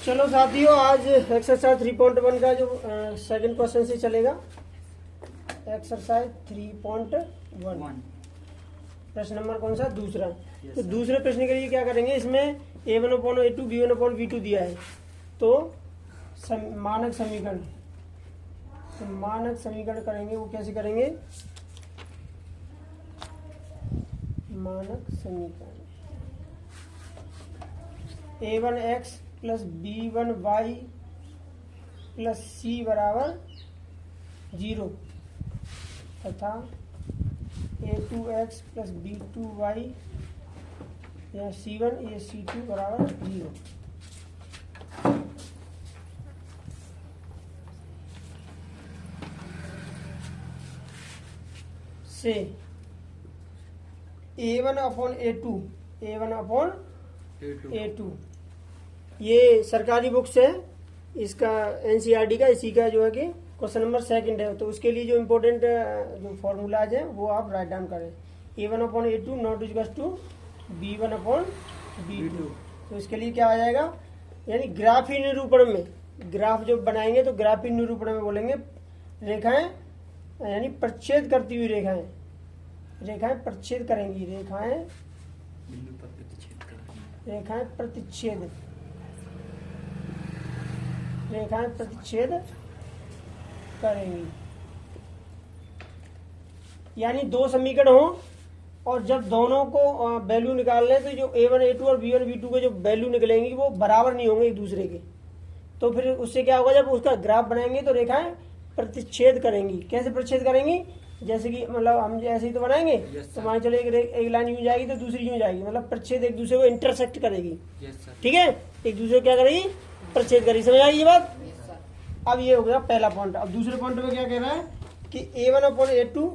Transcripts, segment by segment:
चलो साथियों, आज एक्सरसाइज 3.1 का जो सेकंड क्वेश्चन से चलेगा। एक्सरसाइज 3.1 प्रश्न नंबर कौन सा? दूसरा। तो दूसरे प्रश्न के लिए क्या करेंगे, इसमें a1/a2 b1/b2 दिया है। तो मानक समीकरण, तो मानक समीकरण करेंगे। वो कैसे करेंगे? मानक समीकरण a1x plus b1y plus c बराबर 0 तथा a2x प्लस b2y या c1 या c2 बराबर 0। से a1/a2 ये सरकारी बुक से है, इसका एनसीईआरटी का, इसी का जो है कि क्वेश्चन नंबर सेकंड है। तो उसके लिए जो इम्पोर्टेंट जो फॉर्मूलाज है वो आप राइट डाउन करें। a1/a2 not equal to b1/b2। तो इसके लिए क्या आ जाएगा, यानी ग्राफी निरूपण में, ग्राफ जो बनाएंगे तो ग्राफी निरूपण में बोलेंगे रेखाएं, यानी प्रच्छेद करती हुई रेखाएं, रेखाएं प्रच्छेद करेंगी, रेखाएं प्रतिच्छेद, रेखाएं प्रतिच्छेद करेंगी। यानी दो समीकरण हो और जब दोनों को वैल्यू निकाल लें तो जो a1a2 और b1b2 के जो वैल्यू निकलेंगी वो बराबर नहीं होंगे एक दूसरे के। तो फिर उससे क्या होगा, जब उसका ग्राफ बनाएंगे तो रेखाएं प्रतिच्छेद करेंगी। कैसे प्रतिच्छेद करेंगी? जैसे कि मतलब हम ऐसे ही तो बनाएंगे, तो मान चलो एक लाइन यूं जाएगी तो दूसरी यूं जाएगी, मतलब प्रतिच्छेद एक दूसरे को इंटरसेक्ट करेगी। ठीक है, एक दूसरे को क्या करेगी? प्रतिच्छेद करेगी। समझ आई ये बात? अब ये हो गया पहला पॉइंट। अब दूसरे पॉइंट में क्या कह रहा है कि a1/a2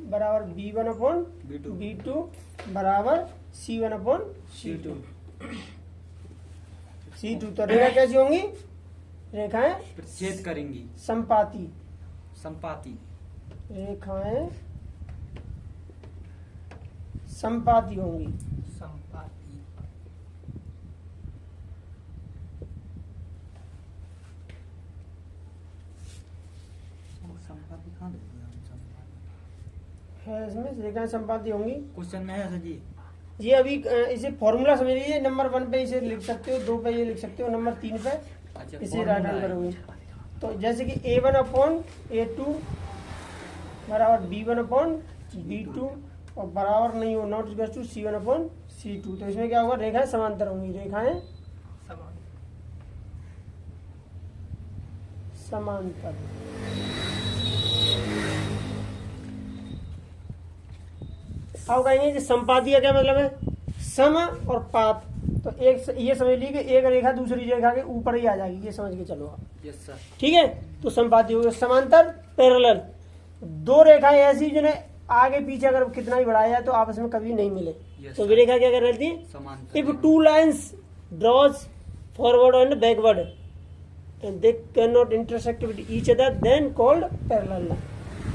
बराबर b1/b2 बराबर c1/c2। तो रेखा कैसी होंगी? रेखाएं प्रतिच्छेद करेंगी, संपाती, रेखाएं संपाती होंगी। है इसमें रेखाएं संपाती होंगी। क्वेश्चन में है सर जी। ये अभी इसे फॉर्मूला समझ लीजिए। नंबर 1 पे इसे लिख सकते हो, 2 पे ये लिख सकते हो, नंबर 3 पे इसे राइट डाउन करोगे। तो जैसे कि a1/a2 बराबर b1/b2 और बराबर नहीं हो नॉट इक्वल टू c1/c2। तो इसमें क्या होगा, रेखाएं समांतर होंगी, रेखाएं समांतर। अब कहेंगे कि संपाती का क्या मतलब है? सम और पात। तो एक ये समझ लीजिए कि एक रेखा दूसरी रेखा के ऊपर ही आ जाएगी, ये समझ के चलो आप। Yes sir. ठीक है, तो संपाती हो गया। समांतर, पैरेलल, दो रेखाएं ऐसी जिन्हें आगे पीछे अगर कितना भी बढ़ाया जाए तो आपस में कभी नहीं मिले। तो वे रेखा क्या कर रही थी? If two lines draws forward and backward and they can not intersect with each other then called parallel.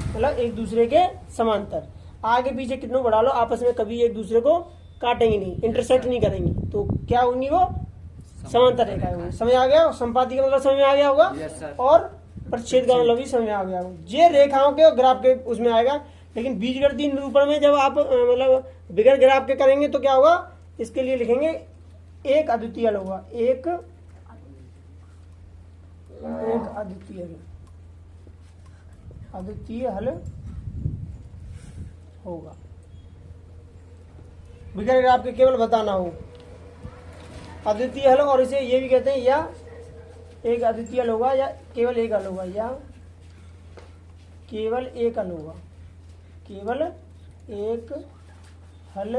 मतलब एक दूसरे के समांतर, आगे पीछे कितनों बढ़ा लो आपस में कभी एक दूसरे को काटेंगे नहीं, इंटरसेक्ट नहीं करेंगी। तो क्या होंगी? वो समांतर रेखाएं होंगी। समझ आ गया? संपाती का मतलब समझ में आ गया होगा। और प्रतिच्छेद का मतलब भी समझ में आ गया होगा। ये रेखाओं के और ग्राफ के उसमें आएगा। लेकिन बीजगणितीय निरूपण में जब आप मतलब बिगर ग्राफ के करेंगे तो क्या होगा, इसके लिए लिखेंगे एक अद्वितीय हल होगा, एक अद्वितीय हल होगा। बिगर ग्राफ के केवल बताना हो अद्वितीय हल, और इसे ये भी कहते हैं या एक अद्वितीय हल होगा या केवल एक हल होगा, या केवल एक हल होगा, केवल एक हल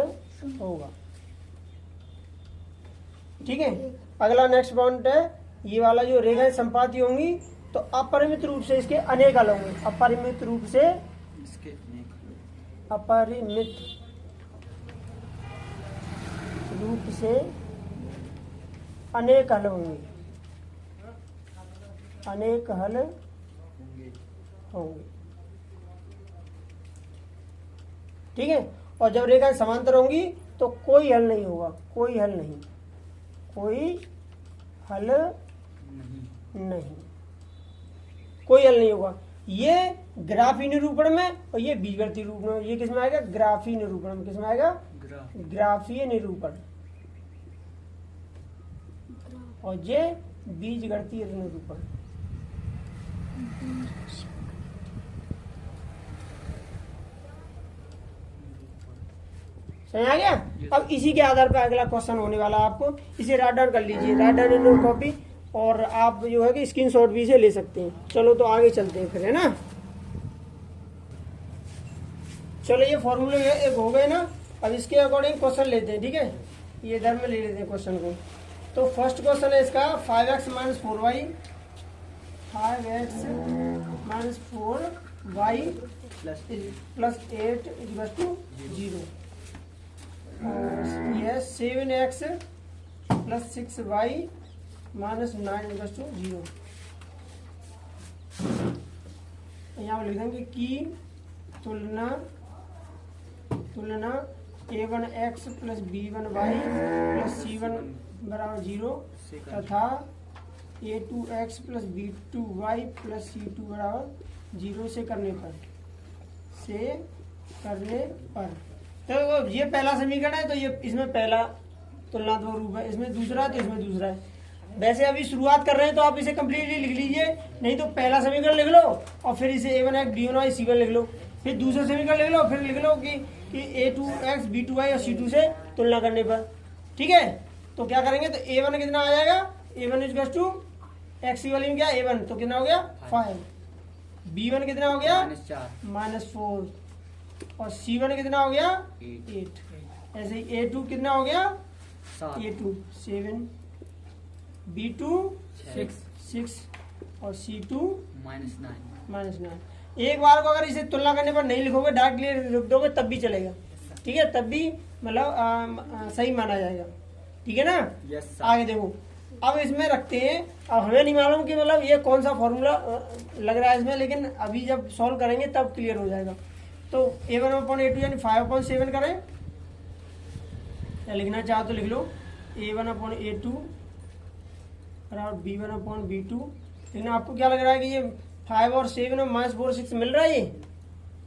होगा। ठीक है, अगला नेक्स्ट पॉइंट है ये वाला, जो रेखाएं संपाती होंगी तो अपरिमित रूप से इसके अनेक हल होंगे। अपरिमित रूप से अनेक हल होंगे, अनेक हल होंगे। ठीक है, और जब रेखाएं समांतर होंगी तो कोई हल नहीं होगा, कोई हल नहीं। कोई हल नहीं। नहीं, कोई हल नहीं होगा। ये ग्राफी निरूपण में और ये बीजगणितीय निरूपण में, ये किस में आएगा? ग्राफी निरूपण में। किस में आएगा? ग्राफीय निरूपण। और ये बीजगणितीय निरूपण। समझ आ गया? अब इसी के आधार पर अगला क्वेश्चन होने वाला आपको, इसे राइट डाउन कर लीजिए, write down in note copy, और आप जो है कि स्क्रीनशॉट भी इसे ले सकते हैं। चलो तो आगे चलते हैं फिर, है ना। चलो ये फॉर्मूले एक हो गए ना, अब इसके अकॉर्डिंग क्वेश्चन लेते हैं, ठीक है। ये इधर में ले लेते हैं क्वेश्चन को। तो फर्स्ट क्वेश्चन है इसका 5x - 4y, 5x - 4y plus 8 = 0। यह 7x + 6y - 9 = 0। यहाँ पर लिख देंगे कि तुलना a1x + b1y + c1 = 0 तथा a2x + b2y + c2 = 0 से करने पर तो ये पहला समीकरण है, तो ये इसमें पहला तुलनात्मक रूप है, इसमें दूसरा है तो इसमें दूसरा है। वैसे अभी शुरुआत कर रहे हैं तो आप इसे कम्प्लीटली लिख लीजिए, नहीं तो पहला समीकरण लिख लो और फिर इसे a1x b1y c1 लिख लो, फिर दूसरा समीकरण लिख लो, फिर लिख लो कि a2x b2y और c2 से तुलना करने पर, ठीक है। तो क्या करेंगे, तो a1 कितना आ जाएगा? a1 = x की वैल्यू क्या? a1, तो कितना हो गया? 5। b1 कितना हो गया? -4, और c1 कितना हो गया? 8। ऐसे ही a2 कितना हो गया? a2 7, b2 6 और c2 -9। एक बार को अगर इसे तुलना करने पर नहीं लिखोगे, डायरेक्टली लिख दोगे तब भी चलेगा, ठीक है, तब भी मतलब सही माना जाएगा, ठीक है ना। आगे देखो, अब इसमें रखते हैं। अब हमें नहीं मालूम कि मतलब ये कौन सा फॉर्मूला लग रहा है इसमें, लेकिन अभी जब सॉल्व करेंगे तब क्लियर हो जाएगा। तो a1/a2 यानी 5/7 करें, या लिखना चाहो तो लिख लो a1/a2 बराबर b1/b2। लेकिन आपको क्या लग रहा है कि ये 5 और 7 में -4 6 मिल रहा है? ये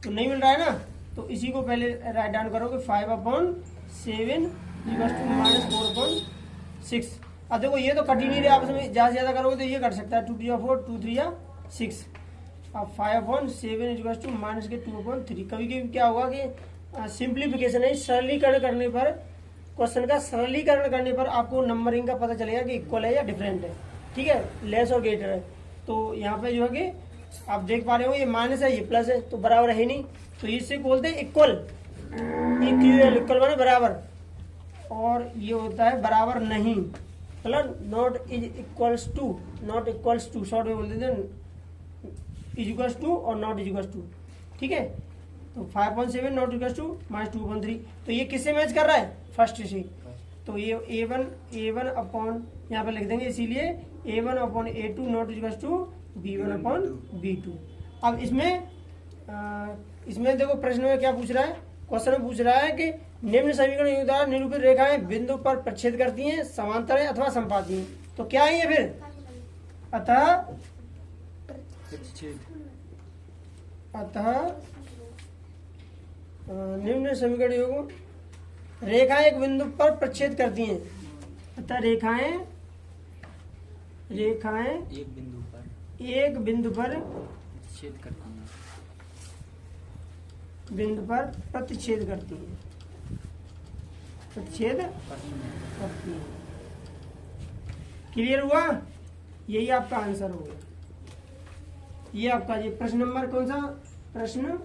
तो नहीं मिल रहा है ना, तो इसी को पहले राइट डाउन करोगे 5/7 = -4/6। अब देखो ये तो कट ही नहीं रहे आपस में, ज़्यादा से ज़्यादा करोगे तो ये कट सकता है, 2 3 4 2 3 6। अब 5/7 = -2/3। कभी कभी क्या होगा कि सिंप्लीफिकेशन है, सरलीकरण करने पर, क्वेश्चन का सरलीकरण करने पर आपको नंबरिंग का पता चलेगा कि इक्वल है या डिफरेंट है, ठीक है, लेस और ग्रेटर है। तो यहाँ पे जो है कि आप देख पा रहे हो ये माइनस है, ये प्लस है, तो बराबर है नहीं, तो इससे बोलते हैं इक्वल। इक्वल माने बराबर, और ये होता है बराबर नहीं, मतलब नॉट इक्वल्स टू, शॉर्ट में बोल देते हैं इक्वल्स टू और नॉट इक्वल्स टू, ठीक है। तो 5/7 नॉट इक्वल्स टू -2/3, तो ये किससे मैच कर रहा है? फर्स्ट से। तो ये a1 अपॉन यहाँ पर लिख देंगे, इसीलिए a1/a2 not equals to b1/b2। अब इसमें देखो प्रश्न में क्या पूछ रहा है, क्वेश्चन में पूछ रहा है कि निम्न समीकरण द्वारा निरूपित रेखाएं बिंदु पर प्रच्छेद करती हैं, समांतर है अथवा संपाती हैं। तो क्या है ये फिर? अतः निम्न समीकरण योग रेखाएं एक बिंदु पर प्रच्छेद करती हैं, अतः रेखाएं एक बिंदु पर प्रतिच्छेद करती हैं, क्लियर हुआ? यही आपका आंसर होगा। ये आपका ये प्रश्न नंबर कौन सा? प्रश्न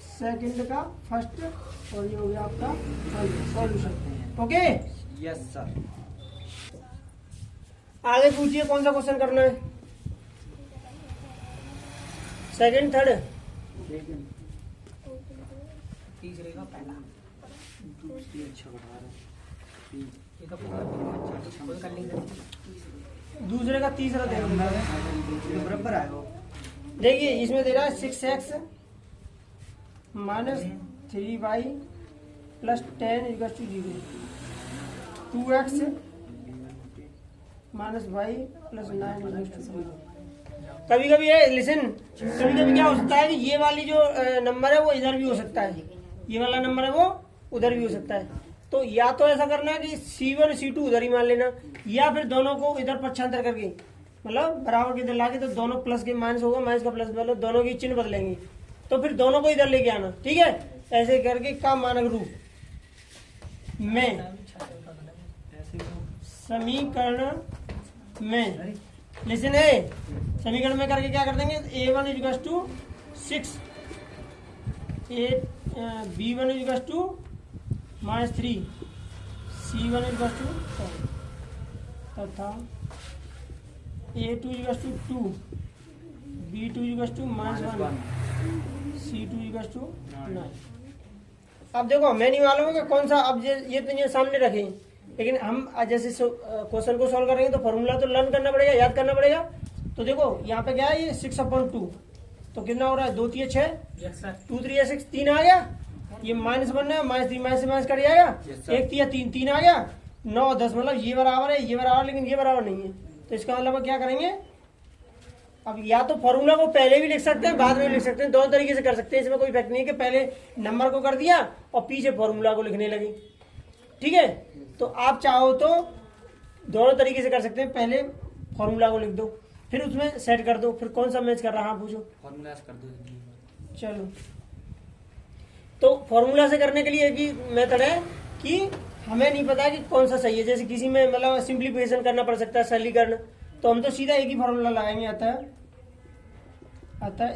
सेकंड का फर्स्ट, और ये हो गया आपका सॉल्यूशन। Okay, yes sir. आगे पूछिए कौन सा क्वेश्चन करना है? सेकंड, थर्ड, तीसरे का पहला। दूसरे का तीसरा दे बराबर है वो। देखिए इसमें दे रहा है 6x - 3y + 10 = 0, 2x minus Y plus 9 कभी कभी है लिसन, कभी कभी क्या हो सकता है कि ये वाली जो नंबर है वो इधर भी हो सकता है, ये वाला नंबर है वो उधर भी हो सकता है। तो या तो ऐसा करना है कि C1 C2 उधर ही मान लेना, या फिर दोनों को इधर पक्षांतर करके मतलब बराबर के इधर लाके तो दोनों प्लस के माइनस होगा, माइनस का प्लस मतलब दोनों की चिन्ह बदलेंगे, तो फिर दोनों को इधर लेके आना। ठीक है, ऐसे करके का मानक रूप में समीकरण में लिसन है, समीकरण में करके क्या कर देंगे, A1 equal to 6 B1 equal to -3 C1 equal to 10 तथा A2 equal to 2 B2 equal to -1 C2 equal to 9। अब देखो हमें नहीं मालूम है कि कौन सा, अब ये तो ये सामने रखें, लेकिन हम जैसे क्वेश्चन को सॉल्व करेंगे तो फॉर्मूला तो लर्न करना पड़ेगा, याद करना पड़ेगा। तो देखो यहाँ पे क्या है, ये 6/2 तो कितना हो रहा है, 2 3 6 2 3 6 3 आ गया, ये -1 है, -3 माइनस से माइनस कट जाएगा, 1 3 3 3 आ गया, 9 10 मतलब ये बराबर है, ये बराबर, लेकिन ये बराबर नहीं है। तो इसका मतलब क्या करेंगे, अब या तो फॉर्मूला को पहले भी लिख सकते हैं बाद में भी लिख सकते हैं, दोनों तरीके से कर सकते हैं, इसमें कोई इफेक्ट नहीं है कि पहले नंबर को कर दिया और पीछे फॉर्मूला को लिखने लगे। ठीक है, तो आप चाहो तो दोनों तरीके से कर सकते हैं, पहले फॉर्मूला को लिख दो फिर उसमें सेट कर दो, फिर कौन सा मैच कर रहा है पूछो, फॉर्मूला कर दो। चलो, तो फॉर्मूला से करने के लिए एक ही मेथड है कि हमें नहीं पता कि कौन सा सही है, जैसे किसी में मतलब सिंप्लीफिकेशन करना पड़ सकता है, सरलीकरण, तो हम तो सीधा एक ही फॉर्मूला लगाएंगे, अतः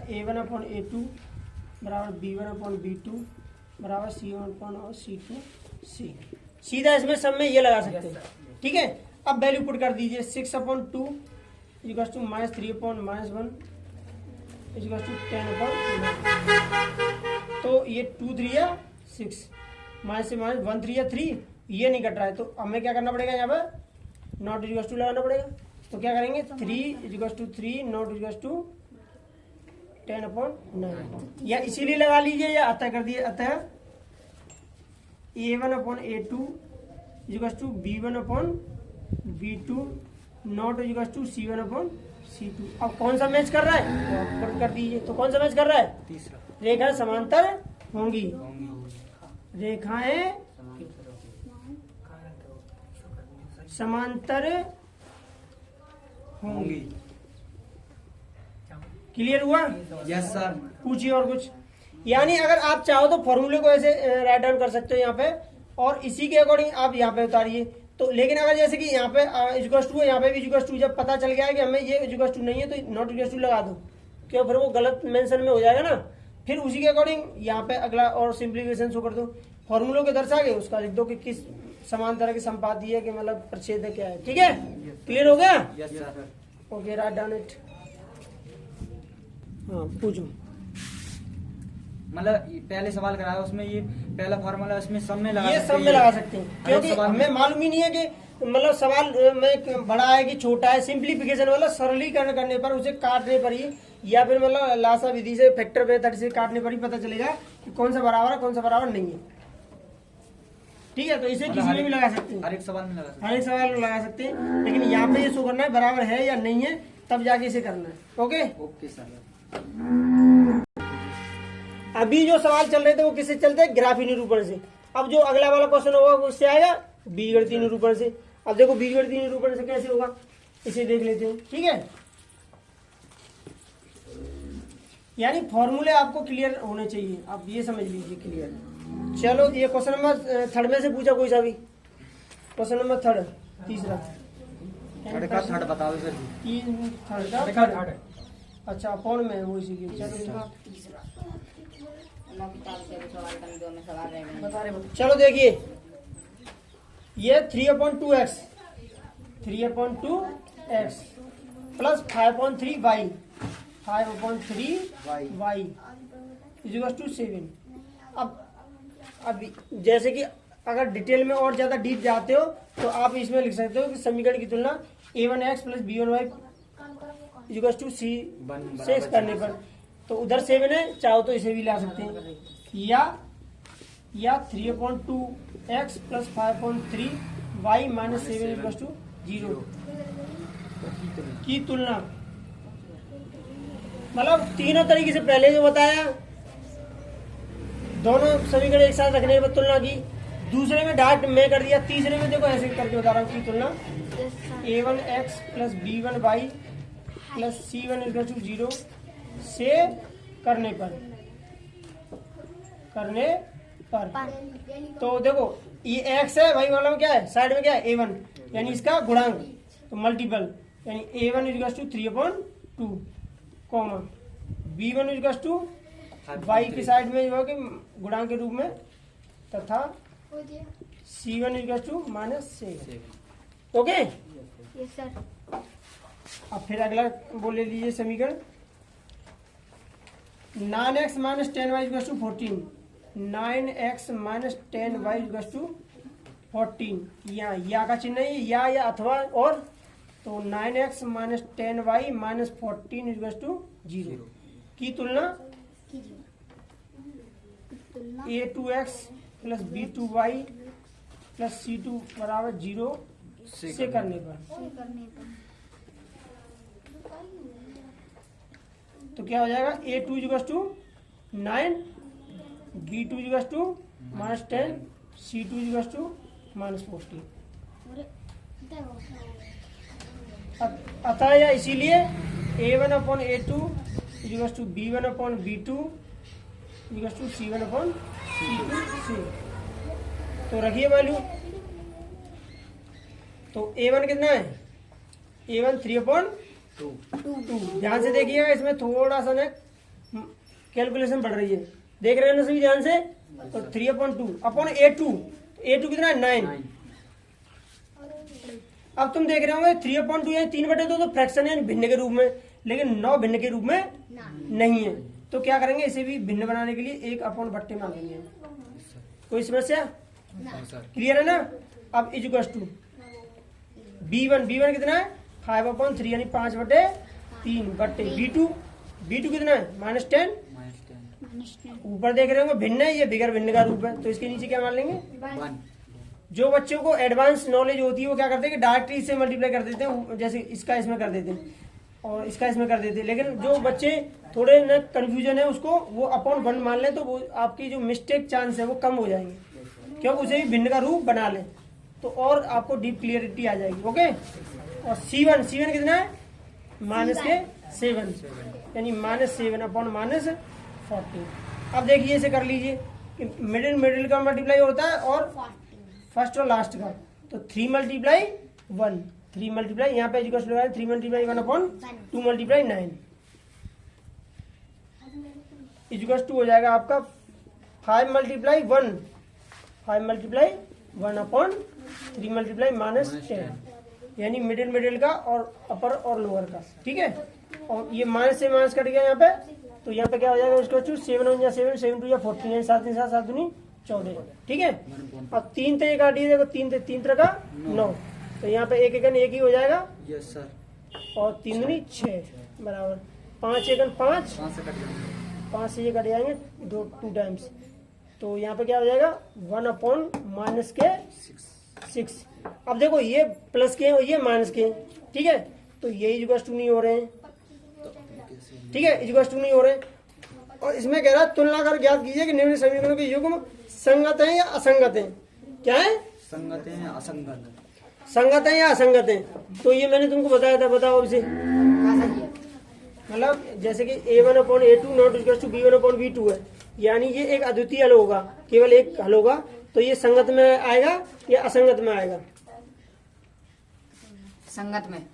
A1/A2 बराबर B1/B2 बराबर C1/C2 सीधा इसमें सब में ये लगा सकते हैं। ठीक है, अब वैल्यू पुट कर दीजिए, 6/2 इक्वल टू -3/-1 इक्वल टू 10/9। तो ये 2 3 या 6 माइनस से माइनस 1 3 या 3, ये नहीं कट रहा है, तो हमें क्या करना पड़ेगा, यहाँ पर नॉट इक्वल टू लगाना पड़ेगा। तो क्या करेंगे, 3 equal to 3 not equal to 10/9, या इसीलिए लगा लीजिए या अतः कर दिए, अतः A1/A2 equal to B1/B2 not equal to C1/C2। अब कौन सा मैच कर रहा है, तो आप कर दीजिए, तो कौन सा मैच कर रहा है, तीसरा, रेखाएं समांतर होंगी, रेखाएं समांतर होंगी। क्लियर हुआ, यस सर। पूछिए और कुछ, यानी अगर आप चाहो तो फॉर्मूले को ऐसे राइट डाउन कर सकते हो यहाँ पे, और इसी के अकॉर्डिंग आप यहाँ पे उतारिए। तो लेकिन अगर जैसे कि यहाँ पे इक्वल टू है, यहाँ पे भी इक्वल टू, जब पता चल गया है कि हमें ये इक्वल टू नहीं है तो नॉट इक्वल टू लगा दो, क्यों, फिर वो गलत मेंशन में हो जाएगा ना। फिर उसी के अकॉर्डिंग यहाँ पे अगला और सिंप्लीफिकेशन शो कर दो, फॉर्मूलों के दर्शा के उसका लिख दो कि किस समान तरह की संपाती है कि मतलब प्रच्छेद है क्या है। ठीक है, क्लियर हो गया, yes sir. Okay, write down it. हाँ पूछो, मतलब पहले सवाल कराया उसमें ये पहला फॉर्मूला उसमें सब में लगा, ये सब में लगा सकते हैं, क्योंकि हमें मालूम ही नहीं है कि मतलब सवाल में बड़ा है कि छोटा है। सिंप्लीफिकेशन मतलब सरलीकरण करने पर, उसे काटने पर ही, या फिर मतलब लासा विधि से फैक्टर मेथड से काटने पर ही पता चलेगा कि कौन सा बराबर है कौन सा बराबर नहीं है। ठीक है, तो इसे किसी में भी लगा सकते हैं, हर एक सवाल में लगा सकते हैं, हर एक सवाल में लगा सकते हैं, लेकिन यहाँ पे ये शो करना है बराबर है या नहीं है, तब जाके इसे करना है। Okay okay sir. अभी जो सवाल चल रहे थे वो किससे चलते हैं, ग्राफी निरूपण से। अब जो अगला वाला क्वेश्चन होगा वो उससे आएगा बीजगणितीय निरूपण से। अब देखो बीजगणितीय निरूपण से कैसे होगा, इसे देख लेते हैं। ठीक है, यानी फॉर्मूले आपको क्लियर होने चाहिए, आप ये समझ लीजिए क्लियर। चलो, ये क्वेश्चन नंबर 3 में से पूछा कोई सा भी, क्वेश्चन नंबर 3 तीसरा, थर्ड बताओ सर। थर्ड का अच्छा अपॉन में वो इसी के। चलो देखिए, ये 3/2x 3/2x plus 5/3y 5/3y equal to 7। अब जैसे कि अगर डिटेल में और ज्यादा डीप जाते हो तो आप इसमें लिख सकते हो कि समीकरण की तुलना a1x plus b1y equal to c से करने पर, तो उधर 7 है, चाहो तो इसे भी ला सकते हैं, या 3/2x plus 5/3y minus 7 equal to zero की तुलना, मतलब तीनों तरीके से पहले जो बताया, दोनों समीकरण एक साथ रखने पर तुलना की, दूसरे में डायरेक्ट मैं कर दिया, तीसरे में देखो ऐसे करके बता रहा हूँ की तुलना a1x plus b1y plus c1 equal to 0 से करने पर तो देखो ये x है भाई, मतलब क्या है साइड में क्या है a1, यानी इसका गुणांक तो मल्टीपल, यानी a1 equal to 3/2 comma b1 equal to y की साइड में जो है कि गुणांक के रूप में तथा c1 equal to -7। Okay yes sir. अब फिर अगला बोल ले लीजिए समीकरण 9x minus 10y equal to 14, 9x minus 10y equal to 14, या का चिन्ह है या अथवा और, तो 9x minus 10y minus 14 equal to 0 की तुलना a2x plus b2y plus c2 बराबर 0 से करने पर तो क्या हो जाएगा a2 equal to 9, b2 equal to -10, c2 equal to -14। अतः या इसीलिए a1/a2 equal to b1/b2 equal to c1/c2। तो रखिए वैल्यू, तो a1 कितना है, a1 3/2। ध्यान से देखिएगा, इसमें थोड़ा सा ना कैलकुलेशन बढ़ रही है, देख रहे हैं ना सभी ध्यान से। तो 3/2 अपॉन a2 कितना है 9। अब तुम देख रहे होंगे 3/2 यानी 3/2 तो फ्रैक्शन है भिन्न के रूप में, लेकिन 9 भिन्न के रूप में नहीं है। तो क्या करेंगे, इसे भी भिन्न बनाने के लिए 1 बट्टे मान लेंगे। कोई समस्या क्लियर है ना। अब इक्वल टू b1 कितना है 5/3 यानी 5/3 बट्टे b2 कितना है -10। ऊपर देख रहे होंगे भिन्न है, ये बिगर भिन्न का रूप है, तो इसके नीचे क्या मान लेंगे 1। जो बच्चों को एडवांस नॉलेज होती है वो क्या करते हैं कि डायरेक्टली इससे मल्टीप्लाई कर देते हैं, जैसे इसका इसमें कर देते हैं और इसका इसमें कर देते हैं। लेकिन जो बच्चे थोड़े न कंफ्यूजन है उसको वो अपॉन 1 मान लें, तो वो आपकी जो मिस्टेक चांस है वो कम हो जाएंगे, क्योंकि उसे भी भिन्न का रूप बना लें तो और आपको डीप क्लियरिटी आ जाएगी। ओके। और C1 कितना है -7 यानी -7/-14। अब देखिए इसे कर लीजिए कि मिडिल का मल्टीप्लाई होता है और फर्स्ट और लास्ट का, तो 3 × 1 3 यहाँ पे 3 × 1/2 × 9 इक्वल टू हो जाएगा आपका 5 × 1 5 × 1/3 -10 यानी मिडिल का और अपर और लोअर का। ठीक है। और ये माइनस से माइनस कट गया यहाँ पे, तो यहाँ पे क्या हो जाएगा उसको 7 × 1 7 7 2 14 यानी 7 × 7 7 दूनी 14। ठीक है। अब 3 से काट दिए, देखो 3 3 का 9, तो यहाँ पे 1 1 ही हो जाएगा। Yes sir. और 3 दूनी 6 बराबर 5 1 5 5 से ये कट जाएंगे 2 टाइम्स, तो यहाँ पे क्या हो जाएगा 1/-6। अब देखो ये प्लस के हैं और ये माइनस के हैं। ठीक है। तो ये इक्वल टू नहीं हो रहे हैं। ठीक है, इक्वल टू नहीं हो रहे। और इसमें कह रहा है तुलना कर ज्ञात कीजिए कि निम्न समीकरणों के युग्म संगत हैं या असंगत हैं। क्या है, संगत है या असंगत, संगत है या असंगत है। तो ये मैंने तुमको बताया था, बताओ इसे। मतलब जैसे कि a1/a2 not equal to b1/b2 है, यानी ये एक अद्वितीय हल होगा, केवल एक हल होगा, तो ये संगत में आएगा या असंगत में आएगा। संगत में,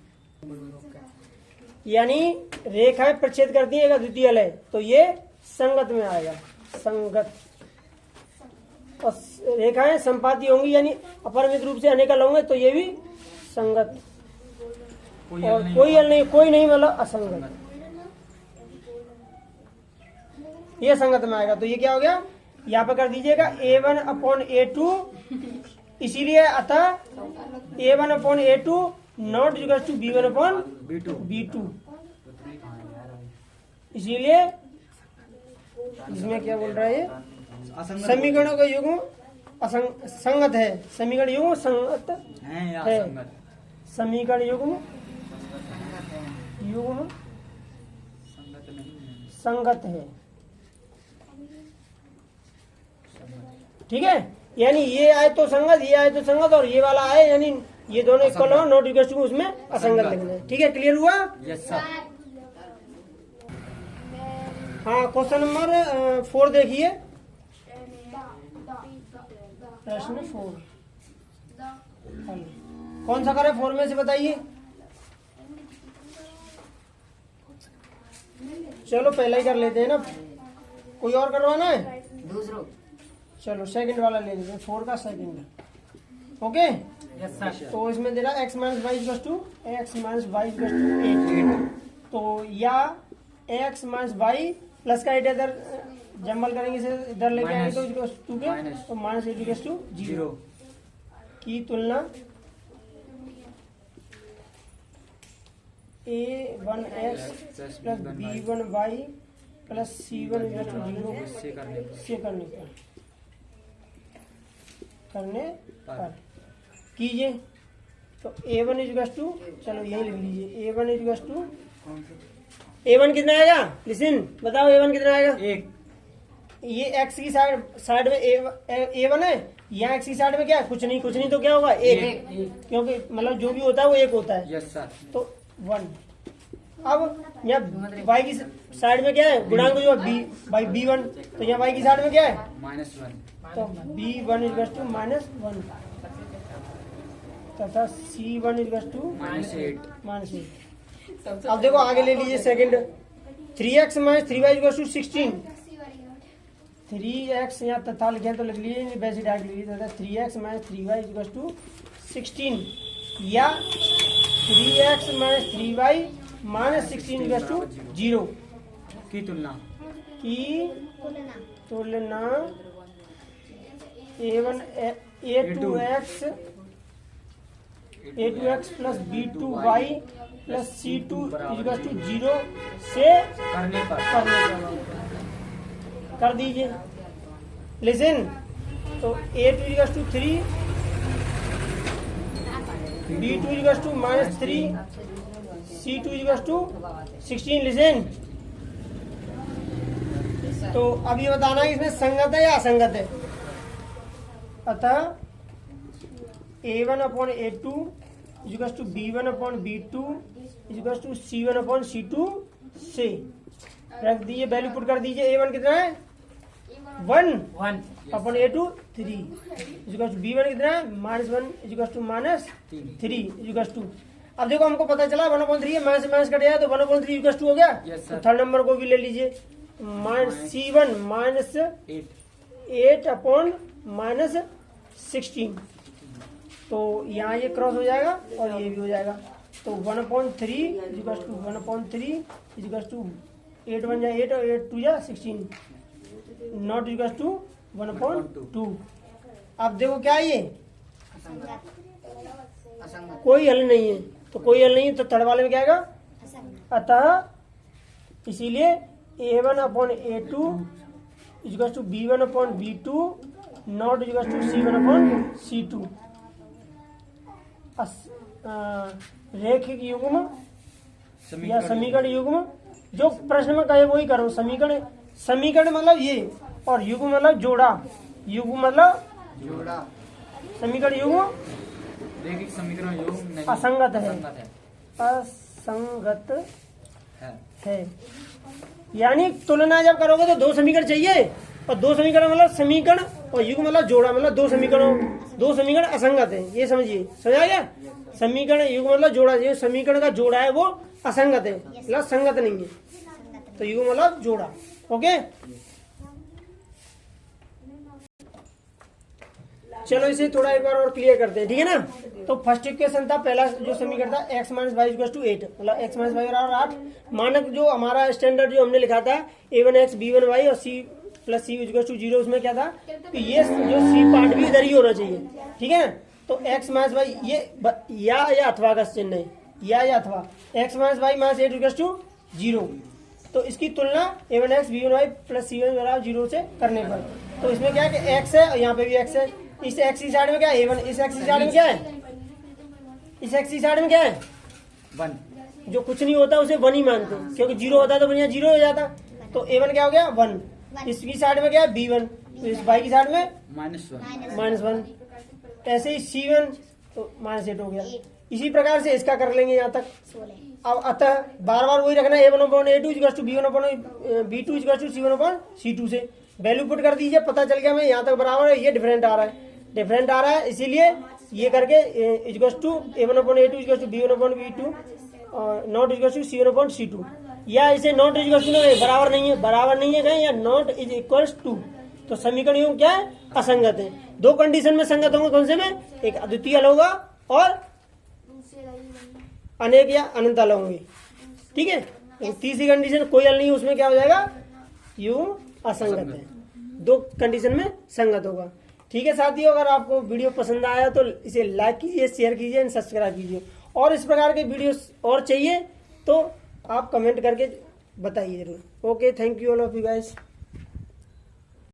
यानी रेखाएं प्रच्छेद करती हैं, एक अद्वितीय हल है, तो ये संगत में आएगा, संगत। और रेखाएं संपाती होंगी यानी अपरिमित रूप से अनेकल होंगे, तो ये भी संगत। और कोई हल नहीं मतलब असंगत, ये संगत में आएगा। तो ये क्या हो गया, यहाँ पे कर दीजिएगा a1/a2, इसीलिए अतः a1/a2 not equal to b1/b2, इसीलिए इसमें क्या बोल रहा है ये, समीकरणों का युग्म संगत है, समीकरण युग्म संगत है या है, असंगत, समीकरण युग्म युग्म संगत नहीं है। संगत है। ठीक है, यानी ये आए तो संगत, ये आए तो संगत, और ये वाला आए यानी ये दोनों इक्वल हो, नॉट इक्वल टू, उसमें असंगत लिखना है। ठीक है, क्लियर हुआ? Yes sir. हाँ, क्वेश्चन नंबर 4 देखिए, प्रश्न 4 कौन सा करें 4 में से बताइए। चलो पहला ही कर लेते हैं ना, कोई और करवाना है? दूसरो। चलो सेकंड वाला ले लेते हैं, 4 का सेकंड। Okay, yes sir. तो इसमें दे रहा है x minus y equal to x minus y equal to 8। तो या x माइनस वाई प्लस का 8 इधर जम्बल करेंगे, इसे इधर लेके आएंगे तो इक्वल टू के, तो माइनस 8 इक्वल टू 0 की तुलना a1x plus b1y plus c1 equal to 0 से करने पर कीजिए। तो a1 इक्वल टू, चलो यही लिख लीजिए, a1 इक्वल टू, a1 कितना आएगा? लिसन, बताओ a1 कितना आएगा? 1। ये x की साइड में a1 है, यहाँ x की साइड में क्या है? कुछ नहीं तो क्या होगा? 1, क्योंकि मतलब जो भी होता है वो 1 होता है। Yes sir. तो 1। अब यहाँ y की साइड में क्या है? गुणांक जो है बाई b1, तो यहाँ y की साइड में क्या है? -1। तो b1 इक्वल टू -1 तथा c1 इक्वल टू -8। अब देखो आगे ले लीजिए second, 3x minus 3y equal to 16। 3x यहाँ तथा लिखे तो लिख लीजिए, वैसे डायरेक्ट लिख लीजिए, 3x minus 3y equal to 16 या 3x minus 3y minus 16 equal to 0 की तुलना a2x plus b2y plus c2 equal to 0 से करने पर कर दीजिए। लिसन, तो a2 equal to 3, b2 equal to -3, c2 equal to 16। Listen, तो अब ये बताना है इसमें संगत है या असंगत है। अतः a1 upon a2 equal to b1 upon b2 equal to c1 upon c2 से रख दीजिए, वैल्यू पुट कर दीजिए। a1 कितना है? 1 upon a2 3 equal to b1 कितना है? -1 इक्वल टू -3 इक्वल टू, अब देखो हमको पता चला 1/3 है, माइनस से माइनस कट गया तो 1/3 इक्वल टू हो गया। तो थर्ड नंबर को भी ले लीजिए, c1 -8 अपॉन -16, तो यहाँ ये क्रॉस हो जाएगा और ये भी हो जाएगा। तो 1/3 इक्वल टू 1/3 इक्वल टू 8 बन जाए 8 और 8 2 जा 16, नॉट इक्वल टू 1/2। अब देखो क्या है ये? कोई हल नहीं है, तो कोई हल नहीं है, तो थर्ड वाले में क्या आएगा? अतः इसीलिए a1 upon a2 equal to b1 upon b2 not equal to c1 upon c2। रैखिक युग्म या समीकरण युग्म, जो प्रश्न में कहे वही करो। समीकरण मतलब ये, और युग्म मतलब जोड़ा। युग्म मतलब जोड़ा। समीकरण युग्म रैखिक समीकरण योग नहीं, असंगत है। यानी तुलना जब करोगे तो 2 समीकरण चाहिए, और 2 समीकरण मतलब समीकरण, और युग्म मतलब जोड़ा, मतलब 2 समीकरण असंगत है, ये समझिए। समझ आ गया? समीकरण युग्म मतलब जोड़ा, जो समीकरण का जोड़ा है वो असंगत है, मतलब संगत नहीं है, तो युग्म मतलब जोड़ा। ओके, चलो इसे थोड़ा एक बार और क्लियर करते हैं, ठीक है ना। तो फर्स्ट इक्वेशन था, पहला जो समीकरण था x minus y equal to 8, मतलब x माइनस वाई बराबर 8। मानक जो हमारा स्टैंडर्ड जो हमने लिखा था a1x b1y और c plus c equal to 0, उसमें क्या था कि ये जो c पार्ट भी इधर ही होना चाहिए, ठीक है। तो x माइनस वाई ये या अथवा का चिन्ह है, या अथवा x minus y minus 8 equal to 0, तो इसकी तुलना a1x b1y प्लस c1 बराबर 0 से करने पर, तो इसमें क्या है कि x है और यहाँ पे भी x है। इस x की साइड में क्या है? a1, इस x की साइड में क्या है? इस एक्स की साइड में क्या है 1 जो कुछ नहीं होता उसे 1 ही मानते हैं, क्योंकि 0 होता तो बढ़िया 0 हो जाता। तो A1 क्या हो गया 1, इसकी साइड में क्या है B1, तो इस y की साइड में -1 -1, ऐसे ही C1 तो -8 हो गया। इसी प्रकार से इसका कर लेंगे यहाँ तक। 16 अब अतः बार बार वही रखना है A1/A2 = B1/B2 = C1/C2 से वैल्यू पुट कर दीजिए, पता चल गया हमें यहाँ तक बराबर है, ये डिफरेंट आ रहा है, इसीलिए ये करके A1/A2 = B1/B2 नॉट = C1/C2, या इसे नॉट = बराबर नहीं है कहीं, या नॉट = तो समीकरण योग क्या है असंगत है। 2 कंडीशन में संगत होंगे, कौन से में, एक अद्वितीय अलग होगा और अनेक या अनंत अलग होंगे, ठीक है। तो तीसरी कंडीशन कोई हल नहीं, उसमें क्या हो जाएगा यू असंगत है, 2 कंडीशन में संगत होगा, ठीक है साथियों। अगर आपको वीडियो पसंद आया तो इसे लाइक कीजिए, शेयर कीजिए एंड सब्सक्राइब कीजिए, और इस प्रकार के वीडियो और चाहिए तो आप कमेंट करके बताइए जरूर। Okay, thank you all of you guys.